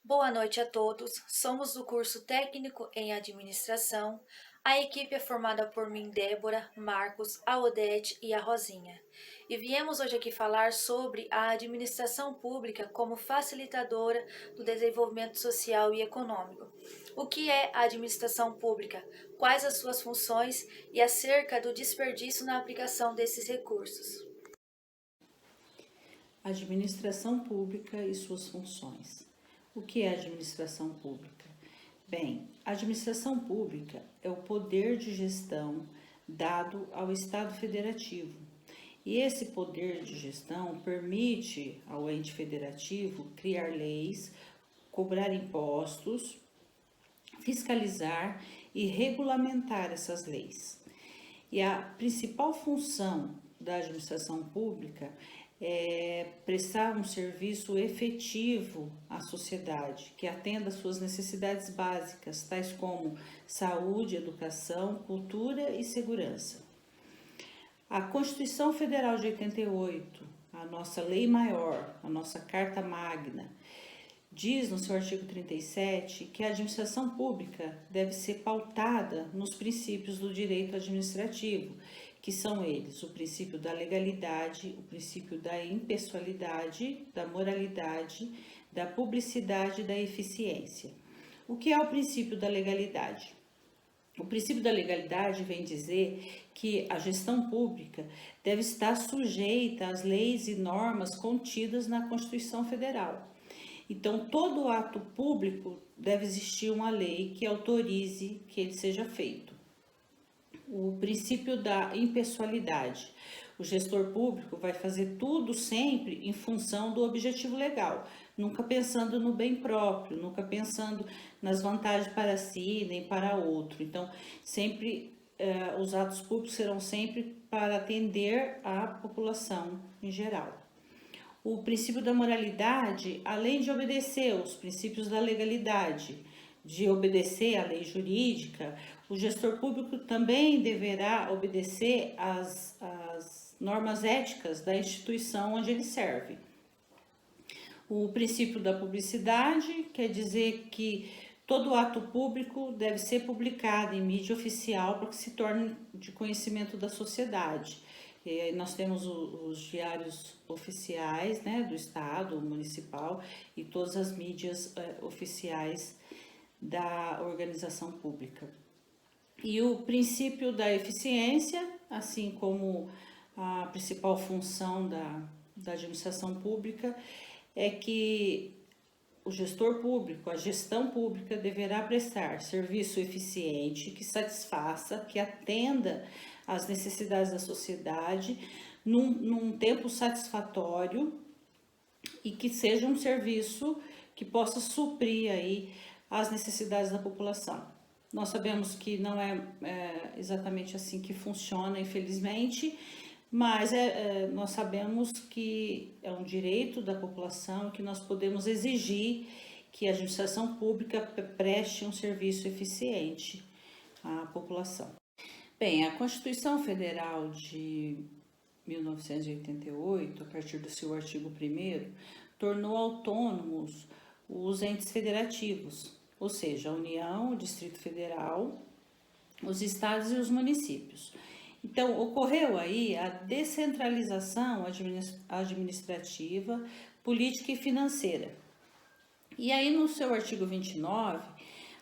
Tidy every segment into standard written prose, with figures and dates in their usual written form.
Boa noite a todos. Somos do curso técnico em administração. A equipe é formada por mim, Débora, Marcos, a Odete e a Rosinha. E viemos hoje aqui falar sobre a administração pública como facilitadora do desenvolvimento social e econômico. O que é a administração pública? Quais as suas funções e acerca do desperdício na aplicação desses recursos? Administração pública e suas funções. O que é administração pública? Bem, a administração pública é o poder de gestão dado ao Estado Federativo. E esse poder de gestão permite ao ente federativo criar leis, cobrar impostos, fiscalizar e regulamentar essas leis. E a principal função da administração pública é prestar um serviço efetivo à sociedade, que atenda às suas necessidades básicas, tais como saúde, educação, cultura e segurança. A Constituição Federal de 88, a nossa lei maior, a nossa Carta Magna, diz no seu artigo 37 que a administração pública deve ser pautada nos princípios do direito administrativo, que são eles: o princípio da legalidade, o princípio da impessoalidade, da moralidade, da publicidade e da eficiência. O que é o princípio da legalidade? O princípio da legalidade vem dizer que a gestão pública deve estar sujeita às leis e normas contidas na Constituição Federal. Então, todo ato público deve existir uma lei que autorize que ele seja feito. O princípio da impessoalidade. O gestor público vai fazer tudo sempre em função do objetivo legal, nunca pensando no bem próprio, nunca pensando nas vantagens para si nem para outro. Então, sempre os atos públicos serão sempre para atender a população em geral. O princípio da moralidade, além de obedecer aos princípios da legalidade, de obedecer à lei jurídica, o gestor público também deverá obedecer às normas éticas da instituição onde ele serve. O princípio da publicidade quer dizer que todo ato público deve ser publicado em mídia oficial para que se torne de conhecimento da sociedade. E aí nós temos os diários oficiais, né, do Estado, municipal, e todas as mídias oficiais da organização pública. E o princípio da eficiência, assim como a principal função da administração pública, é que o gestor público, a gestão pública deverá prestar serviço eficiente que satisfaça, que atenda às necessidades da sociedade num tempo satisfatório e que seja um serviço que possa suprir aí as necessidades da população. Nós sabemos que não é exatamente assim que funciona, infelizmente, mas nós sabemos que é um direito da população, que nós podemos exigir que a administração pública preste um serviço eficiente à população. Bem, a Constituição Federal de 1988, a partir do seu artigo 1º, tornou autônomos os entes federativos, ou seja, a União, o Distrito Federal, os estados e os municípios. Então, ocorreu aí a descentralização administrativa, política e financeira. E aí, no seu artigo 29,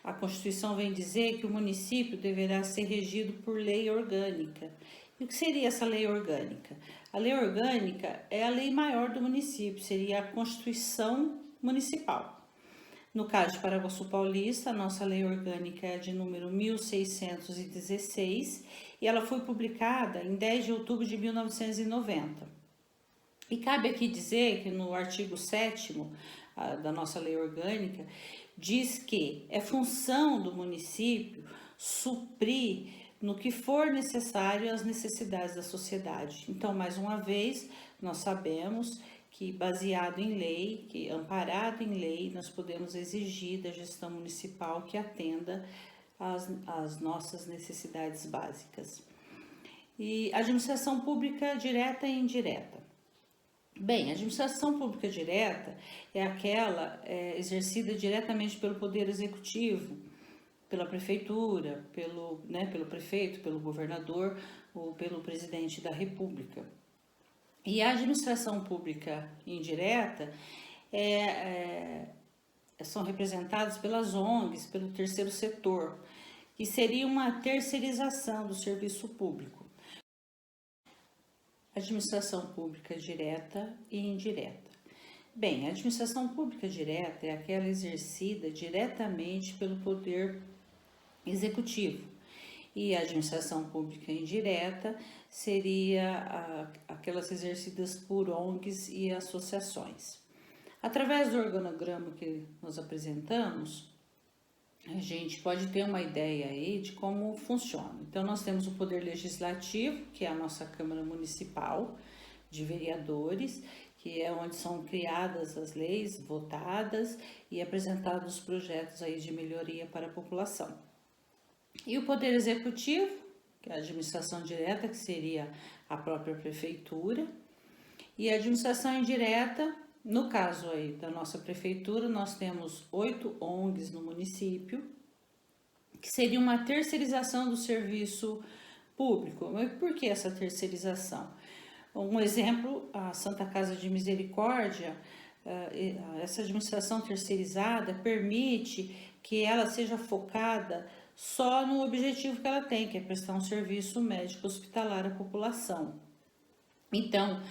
a Constituição vem dizer que o município deverá ser regido por lei orgânica. E o que seria essa lei orgânica? A lei orgânica é a lei maior do município, seria a Constituição Municipal. No caso de Paraguaçu Paulista, a nossa lei orgânica é de número 1616 e ela foi publicada em 10 de outubro de 1990. E cabe aqui dizer que no artigo 7º da nossa lei orgânica, diz que é função do município suprir no que for necessário as necessidades da sociedade. Então, mais uma vez, nós sabemos que baseado em lei, que amparado em lei, nós podemos exigir da gestão municipal que atenda às nossas necessidades básicas. E administração pública direta e indireta. Bem, a administração pública direta é aquela exercida diretamente pelo Poder Executivo, pela Prefeitura, pelo prefeito, pelo governador ou pelo presidente da República. E a administração pública indireta são representados pelas ONGs, pelo terceiro setor, que seria uma terceirização do serviço público. Administração pública direta e indireta. Bem, a administração pública direta é aquela exercida diretamente pelo poder executivo. E a administração pública indireta seria aquelas exercidas por ONGs e associações. Através do organograma que nós apresentamos, a gente pode ter uma ideia aí de como funciona. Então, nós temos o Poder Legislativo, que é a nossa Câmara Municipal de Vereadores, que é onde são criadas as leis, votadas e apresentados os projetos aí de melhoria para a população. E o Poder Executivo, que é a administração direta, que seria a própria Prefeitura, e a administração indireta. No caso aí da nossa prefeitura, nós temos 8 ONGs no município, que seria uma terceirização do serviço público. Mas por que essa terceirização? Um exemplo, a Santa Casa de Misericórdia, essa administração terceirizada permite que ela seja focada só no objetivo que ela tem, que é prestar um serviço médico hospitalar à população. Então,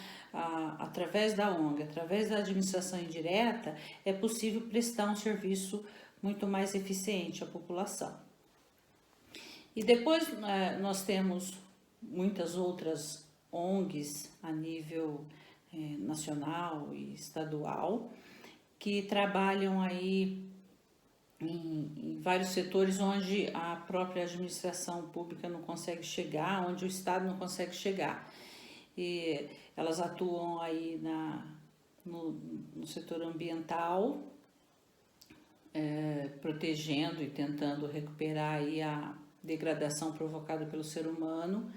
através da ONG, através da administração indireta, é possível prestar um serviço muito mais eficiente à população. E depois nós temos muitas outras ONGs a nível nacional e estadual que trabalham aí em vários setores onde a própria administração pública não consegue chegar, onde o Estado não consegue chegar. E elas atuam aí no setor ambiental, protegendo e tentando recuperar aí a degradação provocada pelo ser humano,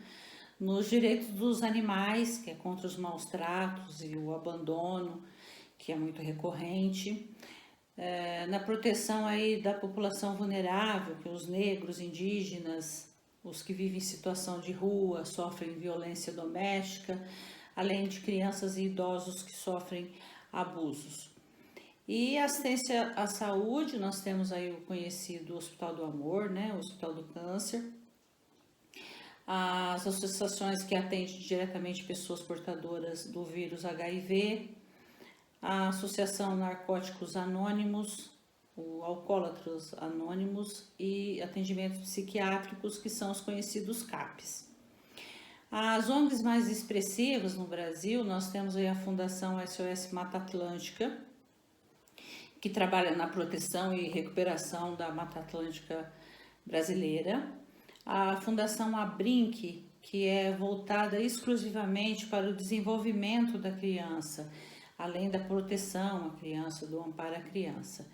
nos direitos dos animais, que é contra os maus tratos e o abandono, que é muito recorrente, na proteção aí da população vulnerável, que é os negros, indígenas, os que vivem em situação de rua, sofrem violência doméstica, além de crianças e idosos que sofrem abusos. E assistência à saúde, nós temos aí o conhecido Hospital do Amor, né, o Hospital do Câncer, as associações que atendem diretamente pessoas portadoras do vírus HIV, a Associação Narcóticos Anônimos, o Alcoólatras Anônimos e atendimentos psiquiátricos, que são os conhecidos CAPs. As ONGs mais expressivas no Brasil, nós temos aí a Fundação SOS Mata Atlântica, que trabalha na proteção e recuperação da Mata Atlântica brasileira, a Fundação Abrinq, que é voltada exclusivamente para o desenvolvimento da criança, além da proteção à criança, do amparo à criança.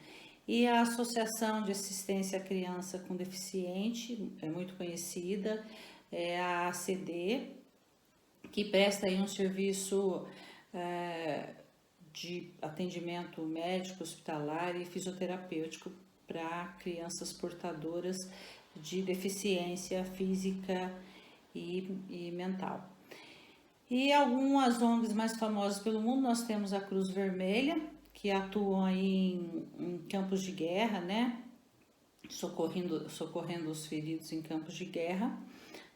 E a Associação de Assistência à Criança com Deficiente, é muito conhecida, é a ACD, que presta aí um serviço de atendimento médico, hospitalar e fisioterapêutico para crianças portadoras de deficiência física e mental. E algumas ONGs mais famosas pelo mundo, nós temos a Cruz Vermelha, que atuam aí em campos de guerra, né? Socorrendo os feridos em campos de guerra.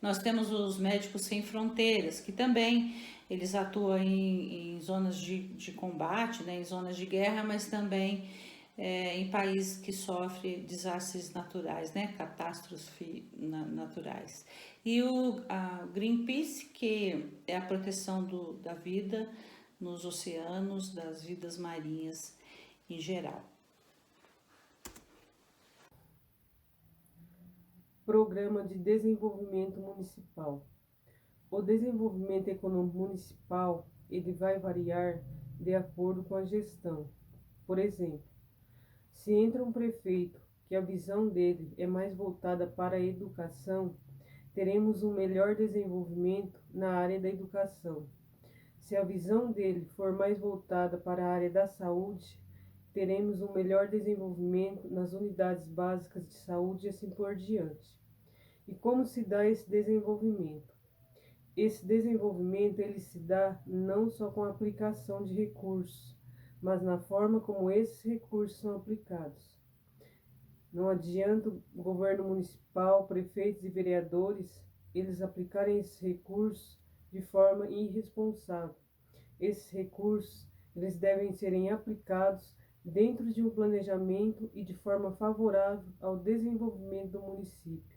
Nós temos os Médicos Sem Fronteiras, que também eles atuam em zonas de combate, né? Em zonas de guerra, mas também em países que sofrem desastres naturais, né? Catástrofes naturais. E a Greenpeace, que é a proteção da vida nos oceanos, das vidas marinhas em geral. Programa de Desenvolvimento Municipal. O desenvolvimento econômico municipal, ele vai variar de acordo com a gestão. Por exemplo, se entra um prefeito que a visão dele é mais voltada para a educação, teremos um melhor desenvolvimento na área da educação. Se a visão dele for mais voltada para a área da saúde, teremos um melhor desenvolvimento nas unidades básicas de saúde e assim por diante. E como se dá esse desenvolvimento? Esse desenvolvimento ele se dá não só com a aplicação de recursos, mas na forma como esses recursos são aplicados. Não adianta o governo municipal, prefeitos e vereadores, eles aplicarem esses recursos de forma irresponsável. Esses recursos, eles devem serem aplicados dentro de um planejamento e de forma favorável ao desenvolvimento do município.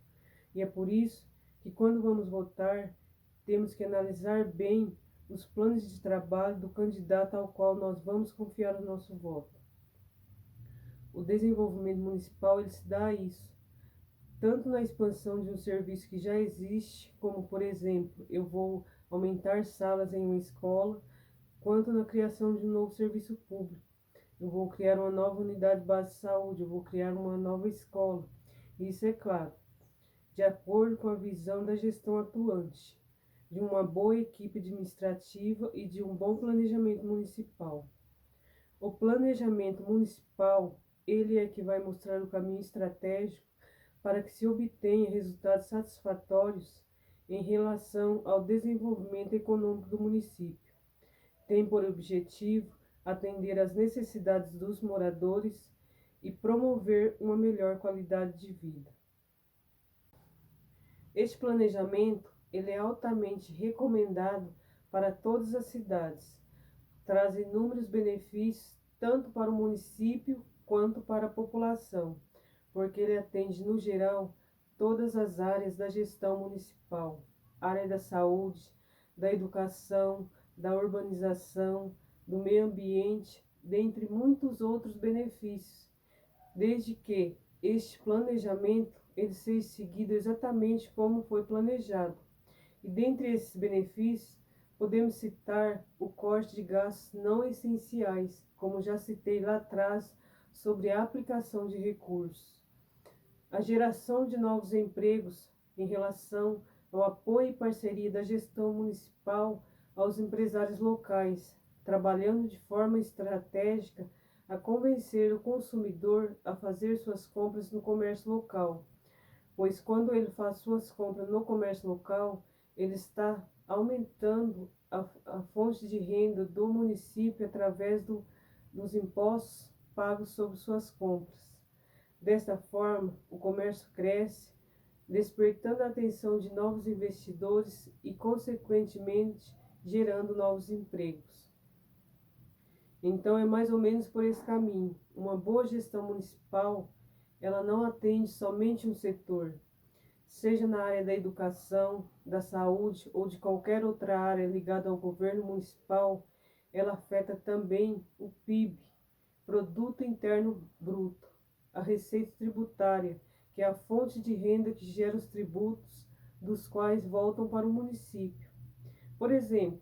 E é por isso que quando vamos votar, temos que analisar bem os planos de trabalho do candidato ao qual nós vamos confiar o nosso voto. O desenvolvimento municipal ele se dá a isso, tanto na expansão de um serviço que já existe, como por exemplo, eu vou aumentar salas em uma escola, quanto na criação de um novo serviço público. Eu vou criar uma nova unidade base de saúde, eu vou criar uma nova escola. Isso é claro, de acordo com a visão da gestão atuante, de uma boa equipe administrativa e de um bom planejamento municipal. O planejamento municipal, ele é que vai mostrar o caminho estratégico para que se obtenha resultados satisfatórios em relação ao desenvolvimento econômico do município. Tem por objetivo atender às necessidades dos moradores e promover uma melhor qualidade de vida. Este planejamento ele é altamente recomendado para todas as cidades, traz inúmeros benefícios tanto para o município quanto para a população, porque ele atende no geral todas as áreas da gestão municipal, área da saúde, da educação, da urbanização, do meio ambiente, dentre muitos outros benefícios, desde que este planejamento ele seja seguido exatamente como foi planejado. E dentre esses benefícios, podemos citar o corte de gastos não essenciais, como já citei lá atrás, sobre a aplicação de recursos. A geração de novos empregos em relação ao apoio e parceria da gestão municipal aos empresários locais, trabalhando de forma estratégica a convencer o consumidor a fazer suas compras no comércio local, pois quando ele faz suas compras no comércio local, ele está aumentando a fonte de renda do município através dos impostos pagos sobre suas compras. Desta forma, o comércio cresce, despertando a atenção de novos investidores e, consequentemente, gerando novos empregos. Então, é mais ou menos por esse caminho. Uma boa gestão municipal, ela não atende somente um setor, seja na área da educação, da saúde ou de qualquer outra área ligada ao governo municipal, ela afeta também o PIB, Produto Interno Bruto, a receita tributária, que é a fonte de renda que gera os tributos, dos quais voltam para o município. Por exemplo,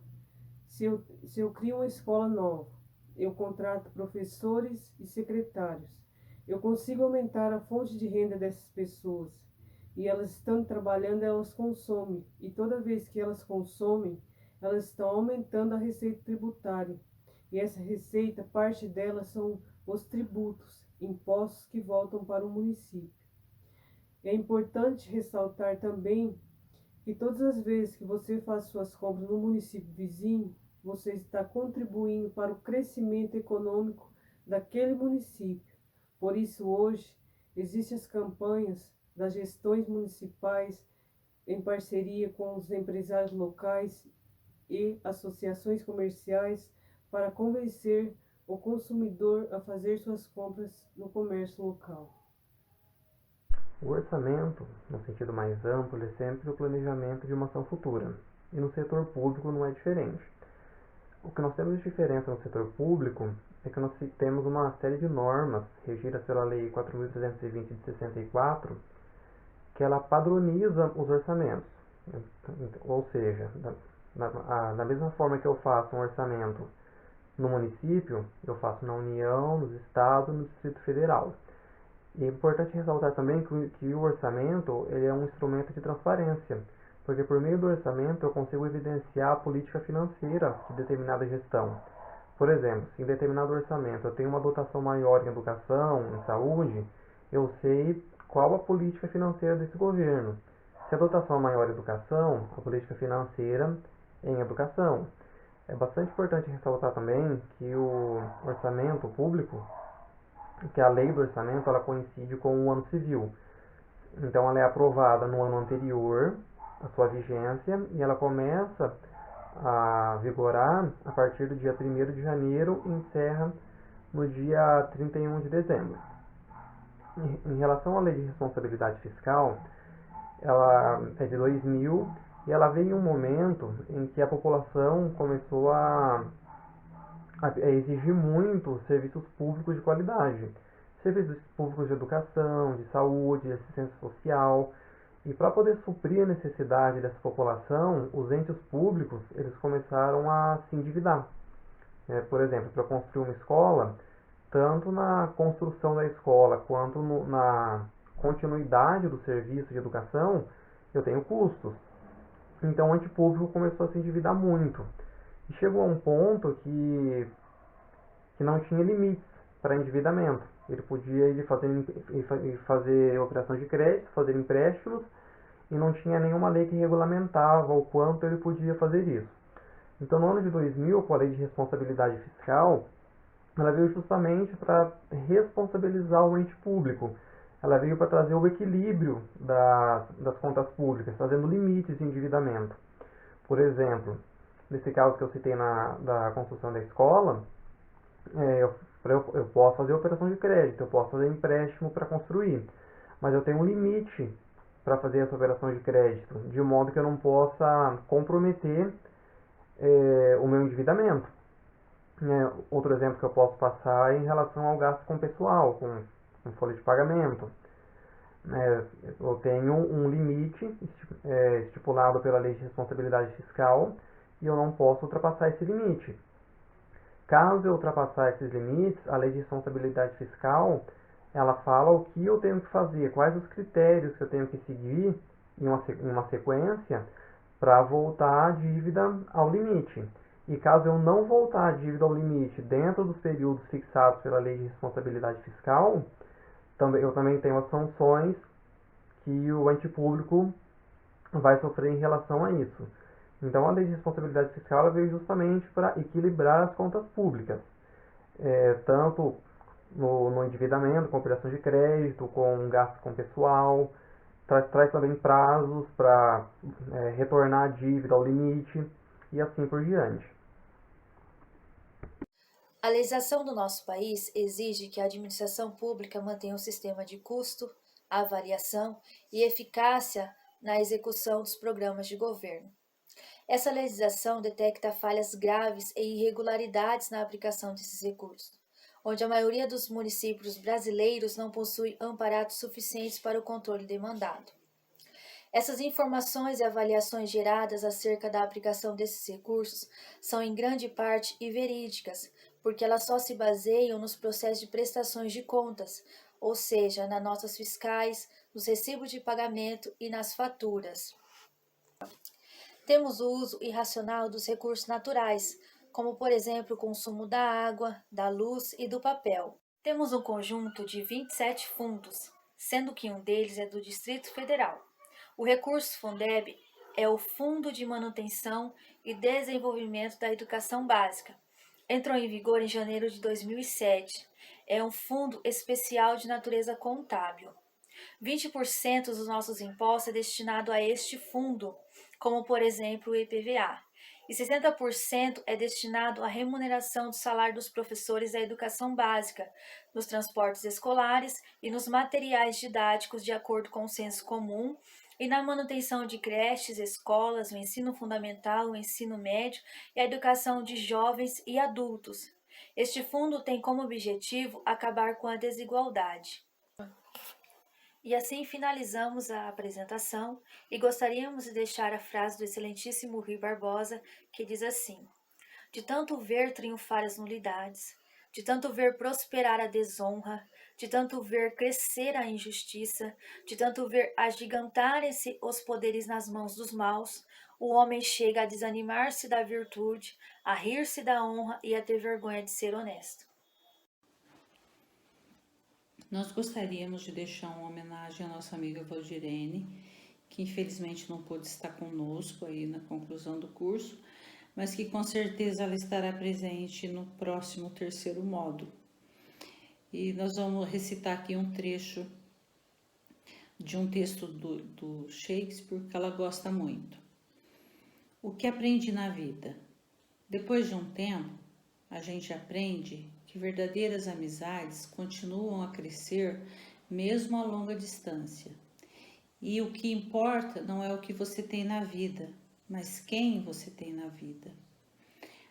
se eu crio uma escola nova, eu contrato professores e secretários, eu consigo aumentar a fonte de renda dessas pessoas, e elas estão trabalhando, elas consomem, e toda vez que elas consomem, elas estão aumentando a receita tributária. E essa receita, parte dela são os tributos, impostos que voltam para o município. É importante ressaltar também que todas as vezes que você faz suas compras no município vizinho, você está contribuindo para o crescimento econômico daquele município. Por isso, hoje, existem as campanhas das gestões municipais em parceria com os empresários locais e associações comerciais para convencer o consumidor a fazer suas compras no comércio local. O orçamento, no sentido mais amplo, é sempre o planejamento de uma ação futura, e no setor público não é diferente. O que nós temos de diferença no setor público é que nós temos uma série de normas regidas pela Lei 4.320 de 64, que ela padroniza os orçamentos. Ou seja, da mesma forma que eu faço um orçamento no município, eu faço na União, nos estados e no Distrito Federal. E é importante ressaltar também que o orçamento ele é um instrumento de transparência, porque por meio do orçamento eu consigo evidenciar a política financeira de determinada gestão. Por exemplo, se em determinado orçamento eu tenho uma dotação maior em educação, em saúde, eu sei qual a política financeira desse governo. Se a dotação é maior em educação, a política financeira em educação. É bastante importante ressaltar também que o orçamento público, que a lei do orçamento, ela coincide com o ano civil. Então ela é aprovada no ano anterior à sua vigência e ela começa a vigorar a partir do dia 1º de janeiro e encerra no dia 31 de dezembro. Em relação à lei de responsabilidade fiscal, ela é de 2000 e ela veio em um momento em que a população começou a exigir muito serviços públicos de qualidade, serviços públicos de educação, de saúde, de assistência social. E para poder suprir a necessidade dessa população, os entes públicos eles começaram a se endividar. Por exemplo, para construir uma escola, tanto na construção da escola quanto na continuidade do serviço de educação, eu tenho custos. Então o ente público começou a se endividar muito. E chegou a um ponto que não tinha limites para endividamento. Ele podia ir fazer operações de crédito, fazer empréstimos, e não tinha nenhuma lei que regulamentava o quanto ele podia fazer isso. Então, no ano de 2000, com a Lei de Responsabilidade Fiscal, ela veio justamente para responsabilizar o ente público. Ela veio para trazer o equilíbrio das contas públicas, trazendo limites de endividamento. Por exemplo, nesse caso que eu citei da construção da escola, eu posso fazer operação de crédito, eu posso fazer empréstimo para construir, mas eu tenho um limite para fazer essa operação de crédito, de modo que eu não possa comprometer o meu endividamento. Outro exemplo que eu posso passar é em relação ao gasto com pessoal, com folha de pagamento. Eu tenho um limite estipulado pela Lei de Responsabilidade Fiscal e eu não posso ultrapassar esse limite. Caso eu ultrapassar esses limites, a Lei de Responsabilidade Fiscal, ela fala o que eu tenho que fazer, quais os critérios que eu tenho que seguir em uma sequência para voltar a dívida ao limite. E caso eu não voltar a dívida ao limite dentro dos períodos fixados pela Lei de Responsabilidade Fiscal, eu também tenho as sanções que o ente público vai sofrer em relação a isso. Então, a Lei de Responsabilidade Fiscal ela veio justamente para equilibrar as contas públicas, tanto no endividamento, com operação de crédito, com gasto com pessoal, traz também prazos para retornar a dívida ao limite e assim por diante. A legislação do nosso país exige que a administração pública mantenha um sistema de custo, avaliação e eficácia na execução dos programas de governo. Essa legislação detecta falhas graves e irregularidades na aplicação desses recursos, onde a maioria dos municípios brasileiros não possui amparados suficientes para o controle demandado. Essas informações e avaliações geradas acerca da aplicação desses recursos são em grande parte inverídicas, porque elas só se baseiam nos processos de prestações de contas, ou seja, nas notas fiscais, nos recibos de pagamento e nas faturas. Temos o uso irracional dos recursos naturais, como por exemplo o consumo da água, da luz e do papel. Temos um conjunto de 27 fundos, sendo que um deles é do Distrito Federal. O recurso Fundeb é o Fundo de Manutenção e Desenvolvimento da Educação Básica. Entrou em vigor em janeiro de 2007. É um fundo especial de natureza contábil. 20% dos nossos impostos é destinado a este fundo, como por exemplo o IPVA, e 60% é destinado à remuneração do salário dos professores da educação básica, nos transportes escolares e nos materiais didáticos de acordo com o senso comum, e na manutenção de creches, escolas, o ensino fundamental, o ensino médio e a educação de jovens e adultos. Este fundo tem como objetivo acabar com a desigualdade. E assim finalizamos a apresentação e gostaríamos de deixar a frase do excelentíssimo Rui Barbosa, que diz assim: de tanto ver triunfar as nulidades, de tanto ver prosperar a desonra, de tanto ver crescer a injustiça, de tanto ver agigantarem-se os poderes nas mãos dos maus, o homem chega a desanimar-se da virtude, a rir-se da honra e a ter vergonha de ser honesto. Nós gostaríamos de deixar uma homenagem à nossa amiga Valdirene, que infelizmente não pôde estar conosco aí na conclusão do curso, mas que com certeza ela estará presente no próximo terceiro módulo. E nós vamos recitar aqui um trecho de um texto do Shakespeare que ela gosta muito. O que aprendi na vida? Depois de um tempo, a gente aprende que verdadeiras amizades continuam a crescer mesmo a longa distância. E o que importa não é o que você tem na vida, mas quem você tem na vida.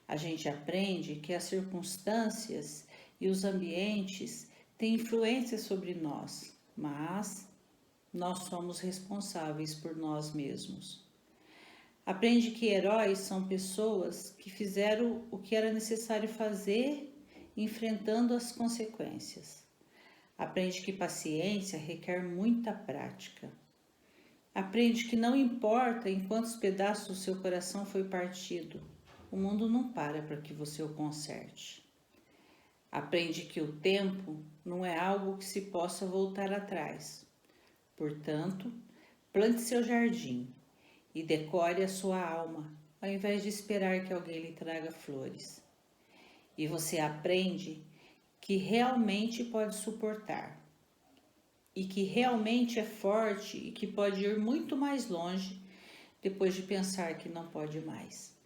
A gente aprende que as circunstâncias e os ambientes têm influência sobre nós, mas nós somos responsáveis por nós mesmos. Aprende que heróis são pessoas que fizeram o que era necessário fazer, enfrentando as consequências. Aprende que paciência requer muita prática. Aprende que não importa em quantos pedaços o seu coração foi partido, o mundo não para que você o conserte. Aprende que o tempo não é algo que se possa voltar atrás. Portanto, plante seu jardim e decore a sua alma, ao invés de esperar que alguém lhe traga flores. E você aprende que realmente pode suportar, e que realmente é forte e que pode ir muito mais longe depois de pensar que não pode mais.